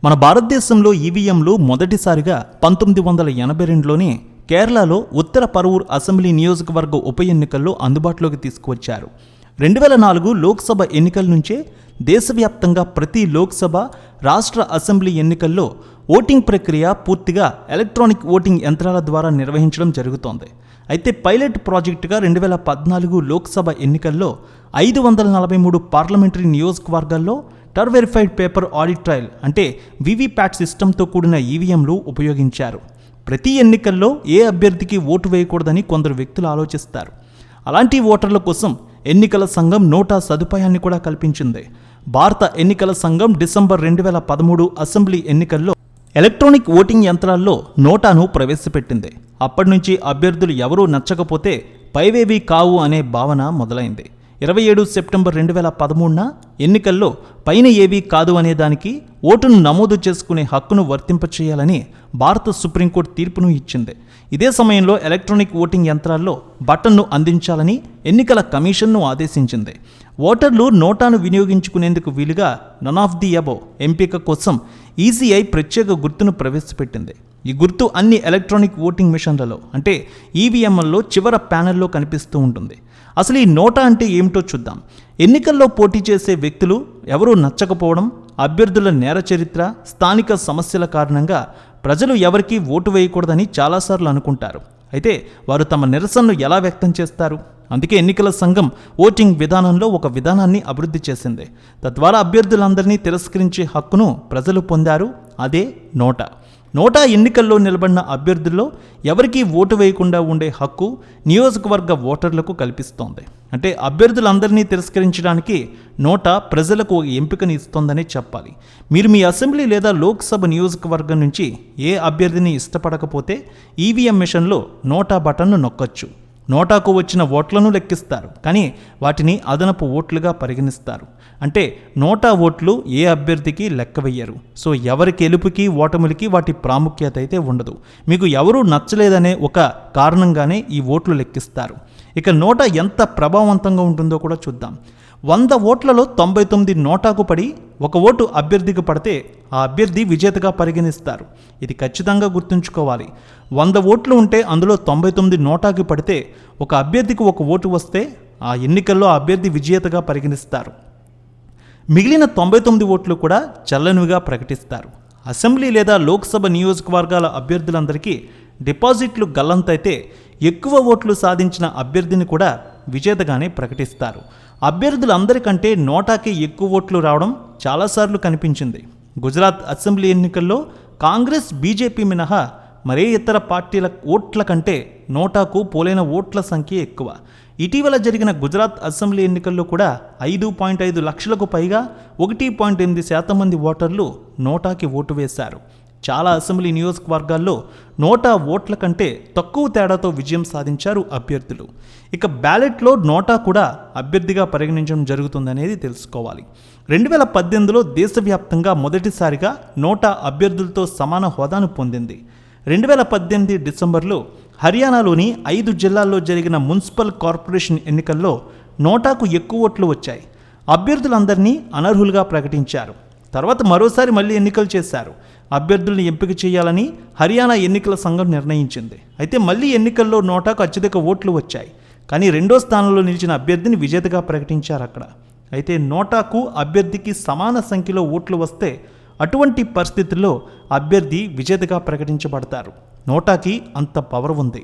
మన భారతదేశంలో ఈవీఎంలు మొదటిసారిగా 1982లోనే కేరళలో ఉత్తర పరవూర్ అసెంబ్లీ నియోజకవర్గ ఉప ఎన్నికల్లో అందుబాటులోకి తీసుకువచ్చారు. 2004 లోక్సభ ఎన్నికల నుంచే దేశవ్యాప్తంగా ప్రతి లోక్సభ, రాష్ట్ర అసెంబ్లీ ఎన్నికల్లో ఓటింగ్ ప్రక్రియ పూర్తిగా ఎలక్ట్రానిక్ ఓటింగ్ యంత్రాల ద్వారా నిర్వహించడం జరుగుతోంది. అయితే పైలట్ ప్రాజెక్టుగా 2014 లోక్సభ ఎన్నికల్లో 543 పార్లమెంటరీ నియోజకవర్గాల్లో వెరిఫైడ్ పేపర్ ఆడిట్ ట్రయల్ అంటే వీవీప్యాట్ సిస్టంతో కూడిన ఈవీఎంలు ఉపయోగించారు. ప్రతి ఎన్నికల్లో ఏ అభ్యర్థికి ఓటు వేయకూడదని కొందరు వ్యక్తులు ఆలోచిస్తారు. అలాంటి ఓటర్ల కోసం ఎన్నికల సంఘం నోటా సదుపాయాన్ని కూడా కల్పించింది. భారత ఎన్నికల సంఘం డిసెంబర్ 2013 అసెంబ్లీ ఎన్నికల్లో ఎలక్ట్రానిక్ ఓటింగ్ యంత్రాల్లో నోటాను ప్రవేశపెట్టింది. అప్పటి నుంచి అభ్యర్థులు ఎవరూ నచ్చకపోతే పైవేవీ కావు అనే భావన మొదలైంది. 27 సెప్టెంబర్ 2013న ఎన్నికల్లో పైన ఏవీ కాదు అనే దానికి ఓటును నమోదు చేసుకునే హక్కును వర్తింపచేయాలని భారత సుప్రీంకోర్టు తీర్పును ఇచ్చింది. ఇదే సమయంలో ఎలక్ట్రానిక్ ఓటింగ్ యంత్రాల్లో బటన్ను అందించాలని ఎన్నికల కమిషన్ను ఆదేశించింది. ఓటర్లు నోటాను వినియోగించుకునేందుకు వీలుగా నన్ ఆఫ్ ది అబోవ్ ఎంపిక కోసం ఈసీఐ ప్రత్యేక గుర్తును ప్రవేశపెట్టింది. ఈ గుర్తు అన్ని ఎలక్ట్రానిక్ ఓటింగ్ మిషన్లలో అంటే ఈవీఎంలలో చివర ప్యానెల్లో కనిపిస్తూ ఉంటుంది. అసలు ఈ నోటా అంటే ఏమిటో చూద్దాం. ఎన్నికల్లో పోటీ చేసే వ్యక్తులు ఎవరూ నచ్చకపోవడం, అభ్యర్థుల నేర చరిత్ర, స్థానిక సమస్యల కారణంగా ప్రజలు ఎవరికీ ఓటు వేయకూడదని చాలాసార్లు అనుకుంటారు. అయితే వారు తమ నిరసనను ఎలా వ్యక్తం చేస్తారు? అందుకే ఎన్నికల సంఘం ఓటింగ్ విధానంలో ఒక విధానాన్ని అభివృద్ధి చేసింది. తద్వారా అభ్యర్థులందరినీ తిరస్కరించే హక్కును ప్రజలు పొందారు. అదే నోటా. నోటా ఎన్నికల్లో నిలబడిన అభ్యర్థుల్లో ఎవరికీ ఓటు వేయకుండా ఉండే హక్కు నియోజకవర్గ ఓటర్లకు కల్పిస్తోంది. అంటే అభ్యర్థులందరినీ తిరస్కరించడానికి నోటా ప్రజలకు ఒక ఎంపికని ఇస్తోందనే చెప్పాలి. మీరు మీ అసెంబ్లీ లేదా లోక్సభ నియోజకవర్గం నుంచి ఏ అభ్యర్థిని ఇష్టపడకపోతే ఈవీఎం మిషన్లో నోటా బటన్ను నొక్కొచ్చు. నోటాకు వచ్చిన ఓట్లను లెక్కిస్తారు, కానీ వాటిని అదనపు ఓట్లుగా పరిగణిస్తారు. అంటే నోటా ఓట్లు ఏ అభ్యర్థికి లెక్క వెయ్యరు. సో ఎవరి గెలుపుకి ఓటములకి వాటి ప్రాముఖ్యత అయితే ఉండదు. మీకు ఎవరూ నచ్చలేదనే ఒక కారణంగానే ఈ ఓట్లు లెక్కిస్తారు. ఇక నోటా ఎంత ప్రభావవంతంగా ఉంటుందో కూడా చూద్దాం. 100 ఓట్లలో 99 నోటాకు పడి ఒక ఓటు అభ్యర్థికి పడితే ఆ అభ్యర్థి విజేతగా పరిగణిస్తారు. ఇది ఖచ్చితంగా గుర్తుంచుకోవాలి. 100 ఓట్లు ఉంటే అందులో 99 నోటాకి పడితే ఒక అభ్యర్థికి ఒక ఓటు వస్తే ఆ ఎన్నికల్లో ఆ అభ్యర్థి విజేతగా పరిగణిస్తారు. మిగిలిన 99 ఓట్లు కూడా చెల్లనివిగా ప్రకటిస్తారు. అసెంబ్లీ లేదా లోక్సభ నియోజకవర్గాల అభ్యర్థులందరికీ డిపాజిట్లు గల్లంతైతే ఎక్కువ ఓట్లు సాధించిన అభ్యర్థిని కూడా విజేతగానే ప్రకటిస్తారు. అభ్యర్థులందరికంటే నోటాకి ఎక్కువ ఓట్లు రావడం చాలాసార్లు కనిపించింది. గుజరాత్ అసెంబ్లీ ఎన్నికల్లో కాంగ్రెస్, బీజేపీ మినహా మరే ఇతర పార్టీల ఓట్ల కంటే నోటాకు పోలైన ఓట్ల సంఖ్య ఎక్కువ. ఇటీవల జరిగిన గుజరాత్ అసెంబ్లీ ఎన్నికల్లో కూడా 5.5 లక్షలకు పైగా 1.8% మంది ఓటర్లు నోటాకి ఓటు వేశారు. చాలా అసెంబ్లీ నియోజకవర్గాల్లో నోటా ఓట్ల కంటే తక్కువ తేడాతో విజయం సాధించారు అభ్యర్థులు. ఇక బ్యాలెట్లో నోటా కూడా అభ్యర్థిగా పరిగణించడం జరుగుతుందనేది తెలుసుకోవాలి. 2018లో దేశవ్యాప్తంగా మొదటిసారిగా నోటా అభ్యర్థులతో సమాన హోదాను పొందింది. 2018 డిసెంబర్లో హర్యానాలోని 5 జిల్లాల్లో జరిగిన మున్సిపల్ కార్పొరేషన్ ఎన్నికల్లో నోటాకు ఎక్కువ ఓట్లు వచ్చాయి. అభ్యర్థులందరినీ అనర్హులుగా ప్రకటించారు. తర్వాత మరోసారి మళ్ళీ ఎన్నికలు చేశారు. అభ్యర్థులను ఎంపిక చేయాలని హర్యానా ఎన్నికల సంఘం నిర్ణయించింది. అయితే మళ్ళీ ఎన్నికల్లో నోటాకు అత్యధిక ఓట్లు వచ్చాయి. కానీ 2వ స్థానంలో నిలిచిన అభ్యర్థిని విజేతగా ప్రకటించారు అక్కడ. అయితే నోటాకు అభ్యర్థికి సమాన సంఖ్యలో ఓట్లు వస్తే అటువంటి పరిస్థితుల్లో అభ్యర్థి విజేతగా ప్రకటించబడతారు. నోటాకి అంత పవర్ ఉంది.